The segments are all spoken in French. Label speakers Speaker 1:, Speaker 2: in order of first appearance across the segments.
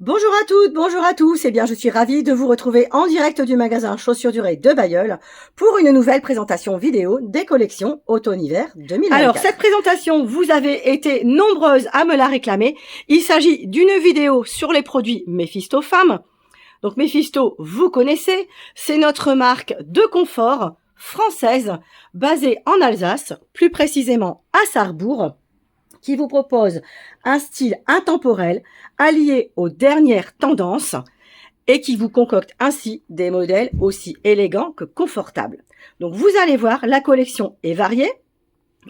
Speaker 1: Bonjour à toutes, bonjour à tous. Eh bien, je suis ravie de vous retrouver en direct du magasin Chaussures Durée de Bailleul pour une nouvelle présentation vidéo des collections automne-hiver 2024. Alors, cette présentation, vous avez été nombreuses à me la réclamer. Il s'agit d'une vidéo sur les produits Mephisto Femmes. Donc, Mephisto, vous connaissez, c'est notre marque de confort française basée en Alsace, plus précisément à Sarrebourg, qui vous propose un style intemporel allié aux dernières tendances et qui vous concocte ainsi des modèles aussi élégants que confortables. Donc vous allez voir, la collection est variée.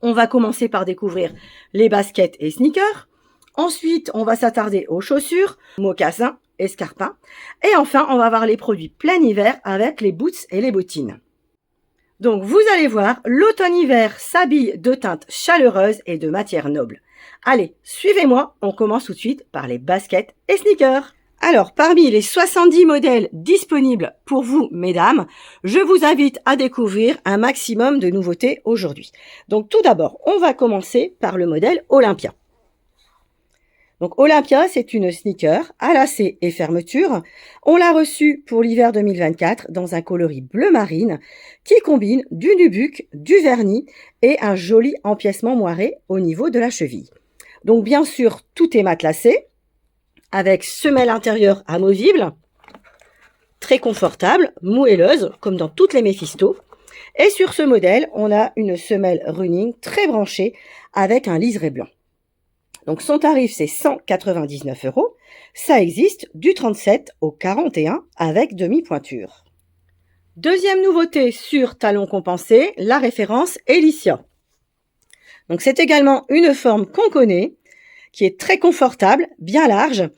Speaker 1: On va commencer par découvrir les baskets et sneakers. Ensuite, on va s'attarder aux chaussures, mocassins, escarpins. Et enfin, on va voir les produits plein hiver avec les boots et les bottines. Donc vous allez voir, l'automne-hiver s'habille de teintes chaleureuses et de matières nobles. Allez, suivez-moi, on commence tout de suite par les baskets et sneakers. Alors, parmi les 70 modèles disponibles pour vous, mesdames, je vous invite à découvrir un maximum de nouveautés aujourd'hui. Donc tout d'abord, on va commencer par le modèle Olympia. Donc Olympia, c'est une sneaker à lacets et fermeture. On l'a reçue pour l'hiver 2024 dans un coloris bleu marine qui combine du nubuck, du vernis et un joli empiècement moiré au niveau de la cheville. Donc bien sûr, tout est matelassé avec semelle intérieure amovible, très confortable, moelleuse comme dans toutes les Mephisto. Et sur ce modèle, on a une semelle running très branchée avec un liseré blanc. Donc son tarif c'est 199 €. Ça existe du 37 au 41 avec demi-pointure. Deuxième nouveauté sur talon compensé, la référence Elicia. Donc c'est également une forme qu'on connaît, qui est très confortable, bien large.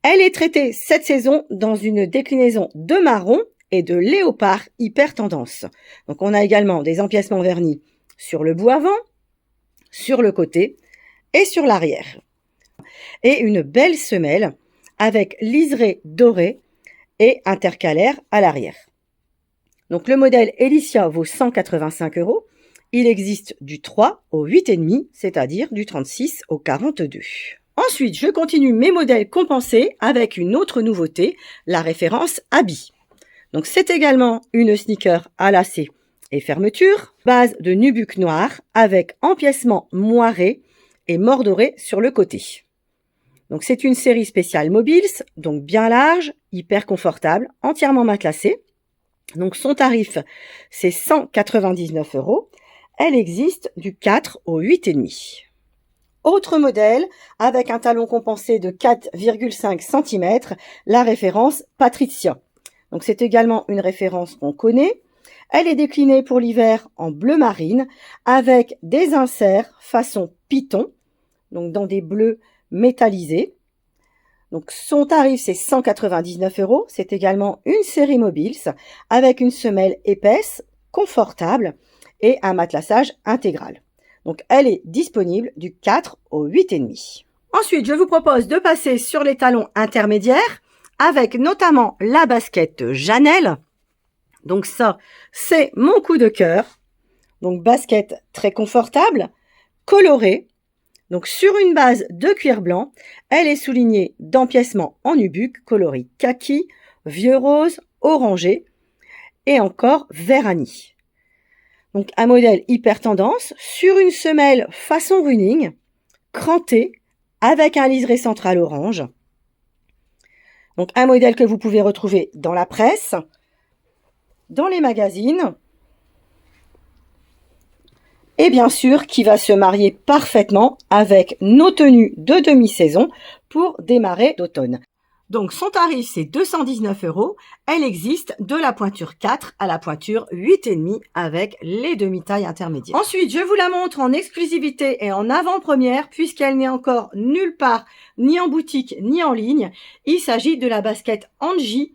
Speaker 1: Elle est traitée cette saison dans une déclinaison de marron et de léopard hyper tendance. Donc on a également des empiècements vernis sur le bout avant, sur le côté et sur l'arrière. Et une belle semelle avec liseré doré et intercalaire à l'arrière. Donc le modèle Elicia vaut 185 €. Il existe du 3 au 8,5, c'est-à-dire du 36 au 42. Ensuite, je continue mes modèles compensés avec une autre nouveauté, la référence Abby. Donc c'est également une sneaker à lacets et fermeture, base de nubuck noir avec empiècement moiré et mordoré sur le côté. Donc c'est une série spéciale Mobiles, donc bien large, hyper confortable, entièrement matelassée. Donc son tarif, c'est 199 €. Elle existe du 4 au 8,5. Autre modèle, avec un talon compensé de 4,5 cm, la référence Patricia. Donc c'est également une référence qu'on connaît. Elle est déclinée pour l'hiver en bleu marine, avec des inserts façon python, donc dans des bleus métallisés. Donc son tarif c'est 199 €. C'est également une série Mobiles, avec une semelle épaisse, confortable, et un matelassage intégral. Donc elle est disponible du 4 au 8,5. Ensuite, je vous propose de passer sur les talons intermédiaires avec notamment la basket Janel. Donc ça, c'est mon coup de cœur. Donc basket très confortable, colorée. Donc sur une base de cuir blanc, elle est soulignée d'empiècements en nubuck coloris kaki, vieux rose, orangé et encore vert anis. Donc un modèle hyper tendance sur une semelle façon running, crantée, avec un liseré central orange. Donc un modèle que vous pouvez retrouver dans la presse, dans les magazines, et bien sûr qui va se marier parfaitement avec nos tenues de demi-saison pour démarrer d'automne. Donc son tarif c'est 219 €. Elle existe de la pointure 4 à la pointure 8,5 avec les demi-tailles intermédiaires. Ensuite, je vous la montre en exclusivité et en avant-première puisqu'elle n'est encore nulle part, ni en boutique ni en ligne. Il s'agit de la basket Angie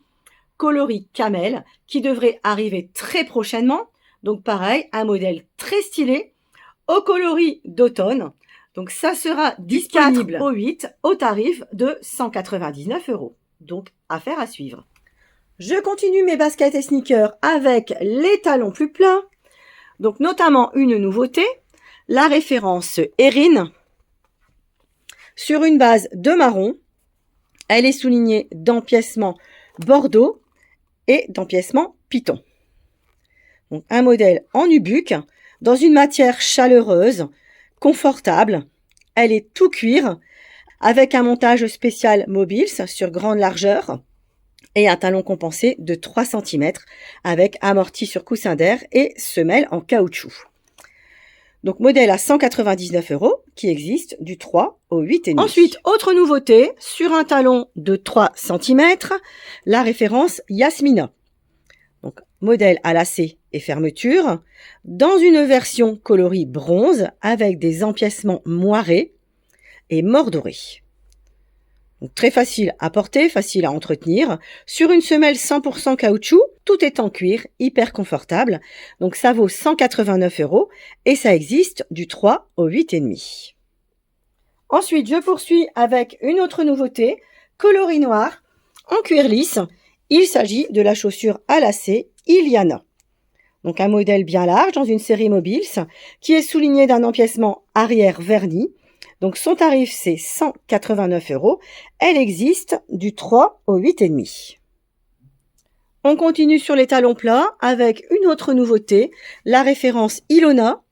Speaker 1: coloris camel qui devrait arriver très prochainement. Donc pareil, un modèle très stylé au coloris d'automne. Donc ça sera disponible au 8 au tarif de 199 €. Donc affaire à suivre. Je continue mes baskets et sneakers avec les talons plus plats. Donc notamment une nouveauté, la référence Erin sur une base de marron Elle est soulignée d'empiècement Bordeaux et d'empiècement Python. Donc, un modèle en nubuck, dans une matière chaleureuse, confortable. Elle est tout cuir, avec un montage spécial Mobiles sur grande largeur et un talon compensé de 3 cm avec amorti sur coussin d'air et semelle en caoutchouc. Donc modèle à 199 € qui existe du 3 au 8,5. Ensuite, autre nouveauté, sur un talon de 3 cm, la référence Yasmina. Donc modèle à lacet et fermeture, dans une version coloris bronze avec des empiècements moirés et mordorés. Donc, très facile à porter, facile à entretenir. Sur une semelle 100% caoutchouc, tout est en cuir, hyper confortable. Donc ça vaut 189 € et ça existe du 3 au 8,5. Ensuite, je poursuis avec une autre nouveauté, coloris noir, en cuir lisse. Il s'agit de la chaussure à lacets Iliana. Donc un modèle bien large dans une série Mobiles qui est souligné d'un empiècement arrière verni. Donc son tarif c'est 189 €. Elle existe du 3 au 8,5. On continue sur les talons plats avec une autre nouveauté, la référence Ilona.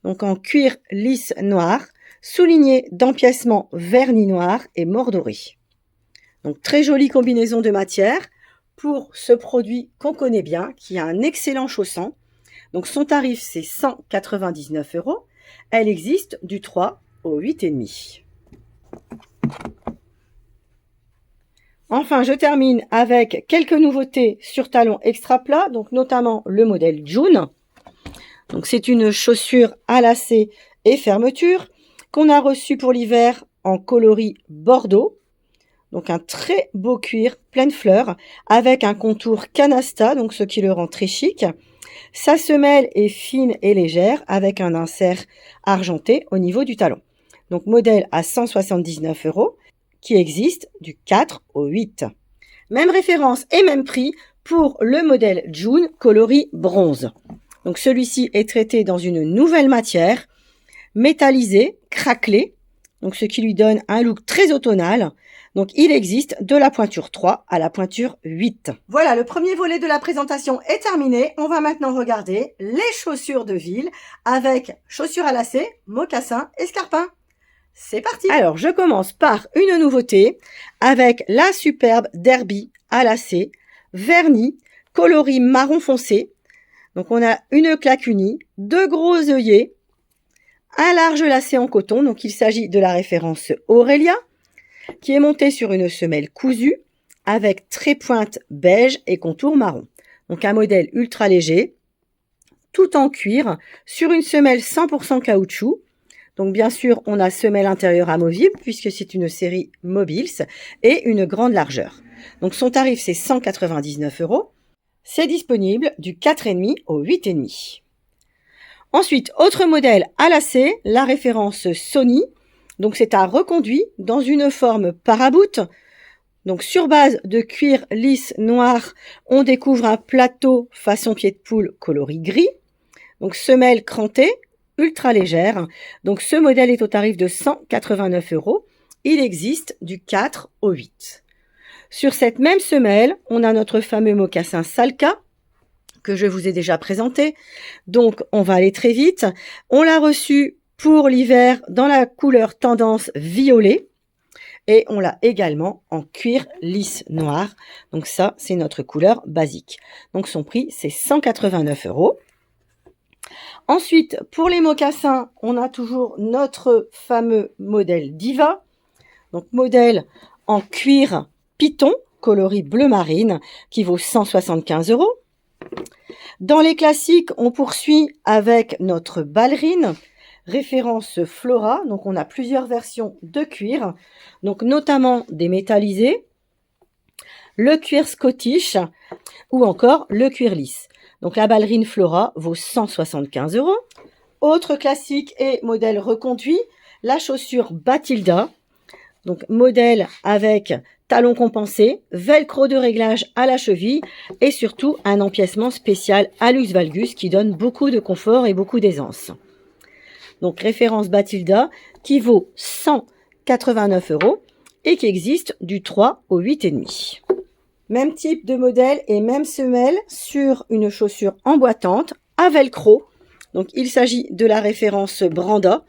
Speaker 1: Donc en cuir lisse noir, souligné d'empiècement verni noir et mordoré. Donc très jolie combinaison de matières pour ce produit qu'on connaît bien, qui a un excellent chaussant. Donc son tarif c'est 199 €. Elle existe du 3 au 8,5. Enfin, je termine avec quelques nouveautés sur talons extra plats, donc notamment le modèle June. Donc c'est une chaussure à lacets et fermeture qu'on a reçue pour l'hiver en coloris Bordeaux. Donc un très beau cuir pleine fleurs avec un contour canasta, donc ce qui le rend très chic. Sa semelle est fine et légère avec un insert argenté au niveau du talon. Donc modèle à 179 € qui existe du 4 au 8. Même référence et même prix pour le modèle June coloris bronze. Donc celui-ci est traité dans une nouvelle matière, métallisée, craquelée, donc ce qui lui donne un look très automnal. Donc il existe de la pointure 3 à la pointure 8. Voilà, le premier volet de la présentation est terminé. On va maintenant regarder les chaussures de ville avec chaussures à lacets, mocassins, escarpins. C'est parti! Alors, je commence par une nouveauté avec la superbe Derby à lacets, vernis, coloris marron foncé. Donc, on a une claque unie, 2 gros œillets, un large lacet en coton. Donc, il s'agit de la référence Aurelia, qui est montée sur une semelle cousue avec trépointe beige et contour marron. Donc, un modèle ultra léger, tout en cuir, sur une semelle 100% caoutchouc. Donc bien sûr, on a semelle intérieure amovible puisque c'est une série Mobiles et une grande largeur. Donc son tarif c'est 199 €. C'est disponible du 4,5 au 8,5. Ensuite, autre modèle à lacets, la référence Sony. Donc c'est un reconduit dans une forme paraboot. Donc sur base de cuir lisse noir, on découvre un plateau façon pied de poule coloris gris. Donc semelle crantée, ultra légère. Donc ce modèle est au tarif de 189 €. Il existe du 4 au 8. Sur cette même semelle, on a notre fameux mocassin Salka que je vous ai déjà présenté. Donc on va aller très vite. On l'a reçu pour l'hiver dans la couleur tendance violet et on l'a également en cuir lisse noir. Donc ça, c'est notre couleur basique. Donc son prix, c'est 189 €. Ensuite, pour les mocassins, on a toujours notre fameux modèle Diva. Donc, modèle en cuir Python, coloris bleu marine, qui vaut 175 €. Dans les classiques, on poursuit avec notre ballerine, référence Flora. Donc, on a plusieurs versions de cuir, donc notamment des métallisés, le cuir Scottish ou encore le cuir lisse. Donc la ballerine Flora vaut 175 €. Autre classique et modèle reconduit, la chaussure Bathilda. Donc modèle avec talons compensés, velcro de réglage à la cheville et surtout un empiècement spécial Alux Valgus qui donne beaucoup de confort et beaucoup d'aisance. Donc référence Bathilda qui vaut 189 €. et qui existe du 3 au 8,5. Même type de modèle et même semelle sur une chaussure emboîtante à velcro. Donc il s'agit de la référence Branda,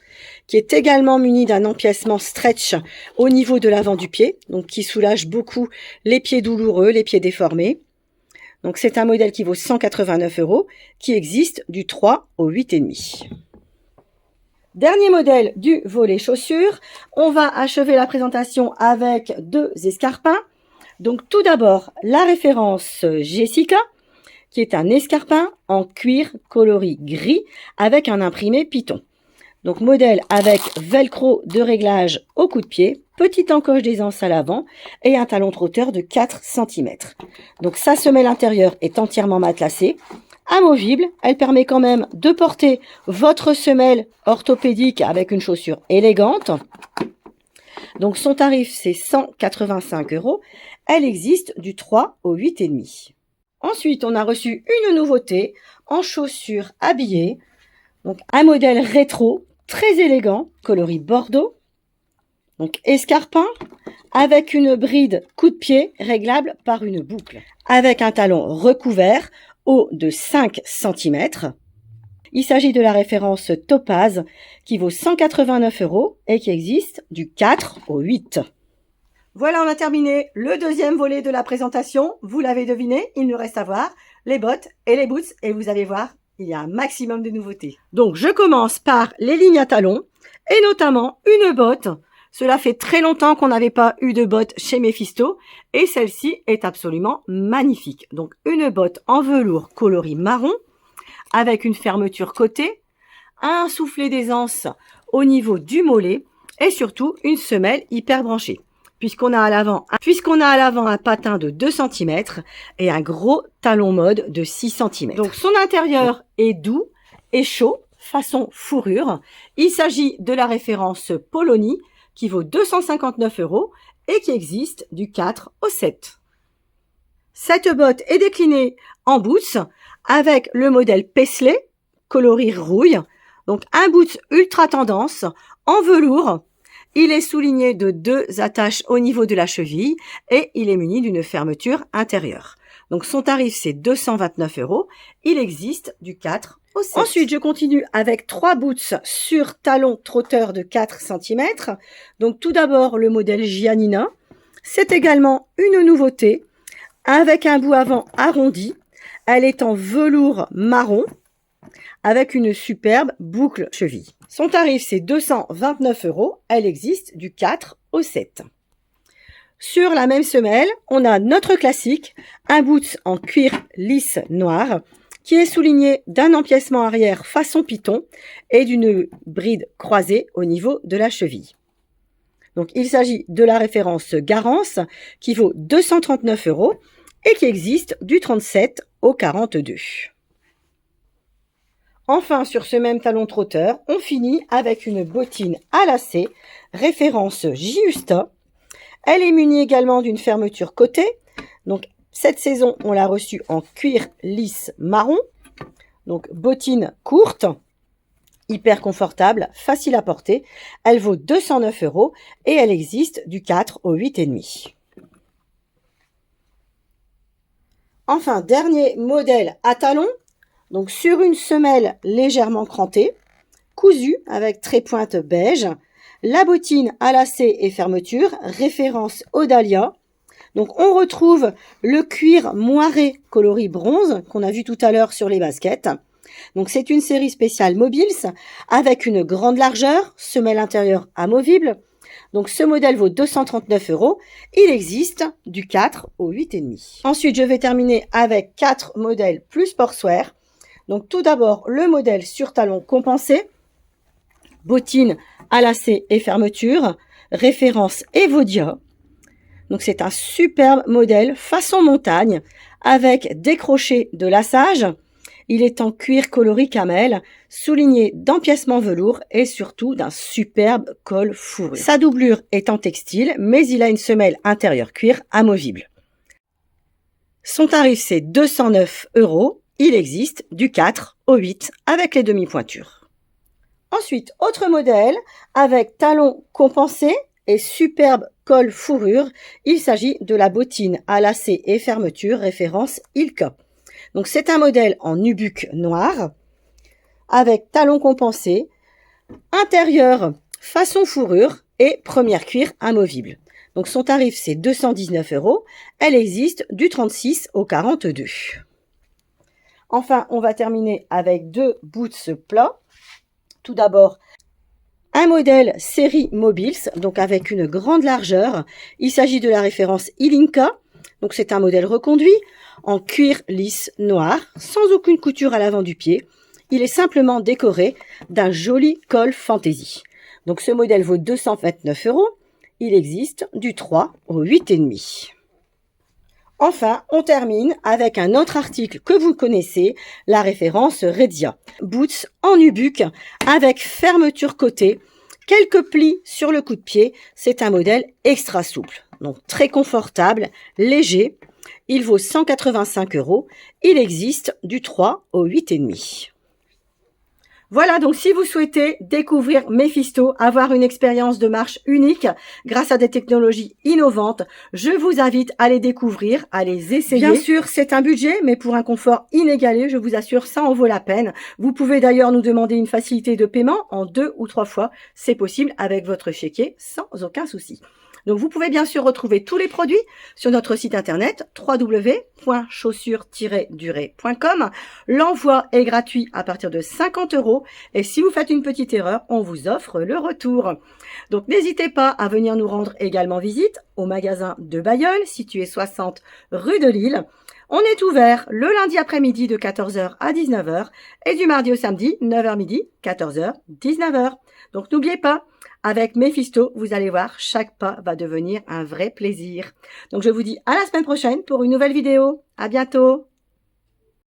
Speaker 1: qui est également munie d'un empiècement stretch au niveau de l'avant du pied, donc qui soulage beaucoup les pieds douloureux, les pieds déformés. Donc c'est un modèle qui vaut 189 €, qui existe du 3 au 8,5. Dernier modèle du volet chaussures, on va achever la présentation avec 2 escarpins. Donc tout d'abord la référence Jessica, qui est un escarpin en cuir coloris gris avec un imprimé Python. Donc modèle avec velcro de réglage au coup de pied, petite encoche d'aisance à l'avant et un talon trotteur de 4 cm. Donc sa semelle intérieure est entièrement matelassée, amovible, elle permet quand même de porter votre semelle orthopédique avec une chaussure élégante. Donc son tarif c'est 185 €, elle existe du 3 au 8,5. Ensuite, on a reçu une nouveauté en chaussures habillées. Donc, un modèle rétro, très élégant, coloris bordeaux. Donc, escarpin, avec une bride coup de pied réglable par une boucle. Avec un talon recouvert, haut de 5 cm. Il s'agit de la référence Topaz, qui vaut 189 € et qui existe du 4 au 8. Voilà, on a terminé le deuxième volet de la présentation. Vous l'avez deviné, il nous reste à voir les bottes et les boots. Et vous allez voir, il y a un maximum de nouveautés. Donc, je commence par les lignes à talons et notamment une botte. Cela fait très longtemps qu'on n'avait pas eu de botte chez Mephisto et celle-ci est absolument magnifique. Donc, une botte en velours coloris marron avec une fermeture côté, un soufflet d'aisance au niveau du mollet et surtout une semelle hyper branchée. Puisqu'on a à l'avant un patin de 2 cm et un gros talon mode de 6 cm. Donc son intérieur est doux et chaud, façon fourrure. Il s'agit de la référence Poloni qui vaut 259 € et qui existe du 4 au 7. Cette botte est déclinée en boots avec le modèle Paisley, coloris rouille. Donc un boot ultra tendance en velours. Il est souligné de 2 attaches au niveau de la cheville et il est muni d'une fermeture intérieure. Donc son tarif c'est 229 €. Il existe du 4 au 7. Ensuite, je continue avec 3 boots sur talon trotteur de 4 cm. Donc tout d'abord le modèle Giannina. C'est également une nouveauté avec un bout avant arrondi. Elle est en velours marron avec une superbe boucle cheville. Son tarif, c'est 229 €. Elle existe du 4 au 7. Sur la même semelle, on a notre classique, un boot en cuir lisse noir, qui est souligné d'un empiècement arrière façon Python et d'une bride croisée au niveau de la cheville. Donc, il s'agit de la référence Garance, qui vaut 239 € et qui existe du 37 au 42. Enfin, sur ce même talon trotteur, on finit avec une bottine à lacets, référence Giusta. Elle est munie également d'une fermeture côté. Donc, cette saison, on l'a reçue en cuir lisse marron. Donc, bottine courte, hyper confortable, facile à porter. Elle vaut 209 € et elle existe du 4 au 8,5. Enfin, dernier modèle à talons. Donc, sur une semelle légèrement crantée, cousue avec trépointe beige, la bottine à lacets et fermeture, référence Odalia. Donc, on retrouve le cuir moiré coloris bronze qu'on a vu tout à l'heure sur les baskets. Donc, c'est une série spéciale Mobiles avec une grande largeur, semelle intérieure amovible. Donc, ce modèle vaut 239 €. Il existe du 4 au 8,5. Ensuite, je vais terminer avec 4 modèles plus sportswear. Donc, tout d'abord, le modèle sur talon compensé, bottine à lacets et fermeture, référence Evodia. Donc, c'est un superbe modèle façon montagne avec des crochets de lassage. Il est en cuir coloris camel, souligné d'empiècement velours et surtout d'un superbe col fourrure. Sa doublure est en textile, mais il a une semelle intérieure cuir amovible. Son tarif, c'est 209 €. Il existe du 4 au 8 avec les demi-pointures. Ensuite, autre modèle avec talons compensés et superbe col fourrure. Il s'agit de la bottine à lacets et fermeture référence Ilka. Donc c'est un modèle en nubuck noir avec talons compensés, intérieur façon fourrure et première cuir amovible. Donc son tarif c'est 219 €. Elle existe du 36 au 42. Enfin, on va terminer avec 2 boots plats. Tout d'abord, un modèle série Mobiles, donc avec une grande largeur. Il s'agit de la référence Ilinka. Donc c'est un modèle reconduit en cuir lisse noir, sans aucune couture à l'avant du pied. Il est simplement décoré d'un joli col fantaisie. Donc ce modèle vaut 229 €. Il existe du 3 au 8,5. Enfin, on termine avec un autre article que vous connaissez, la référence Redia. Boots en nubuck avec fermeture côté, quelques plis sur le coup de pied. C'est un modèle extra souple, donc très confortable, léger. Il vaut 185 €. Il existe du 3 au 8,5. Voilà, donc si vous souhaitez découvrir Mephisto, avoir une expérience de marche unique grâce à des technologies innovantes, je vous invite à les découvrir, à les essayer. Bien sûr, c'est un budget, mais pour un confort inégalé, je vous assure, ça en vaut la peine. Vous pouvez d'ailleurs nous demander une facilité de paiement en 2 ou 3 fois. C'est possible avec votre chéquier sans aucun souci. Donc vous pouvez bien sûr retrouver tous les produits sur notre site internet www.chaussures-durée.com. L'envoi est gratuit à partir de 50 € et si vous faites une petite erreur, on vous offre le retour. Donc n'hésitez pas à venir nous rendre également visite au magasin de Bailleul, situé 60 rue de Lille. On est ouvert le lundi après-midi de 14 h à 19 h et du mardi au samedi 9 h midi, 14 h, 19 h. Donc n'oubliez pas, avec Mephisto, vous allez voir, chaque pas va devenir un vrai plaisir. Donc je vous dis à la semaine prochaine pour une nouvelle vidéo. À bientôt.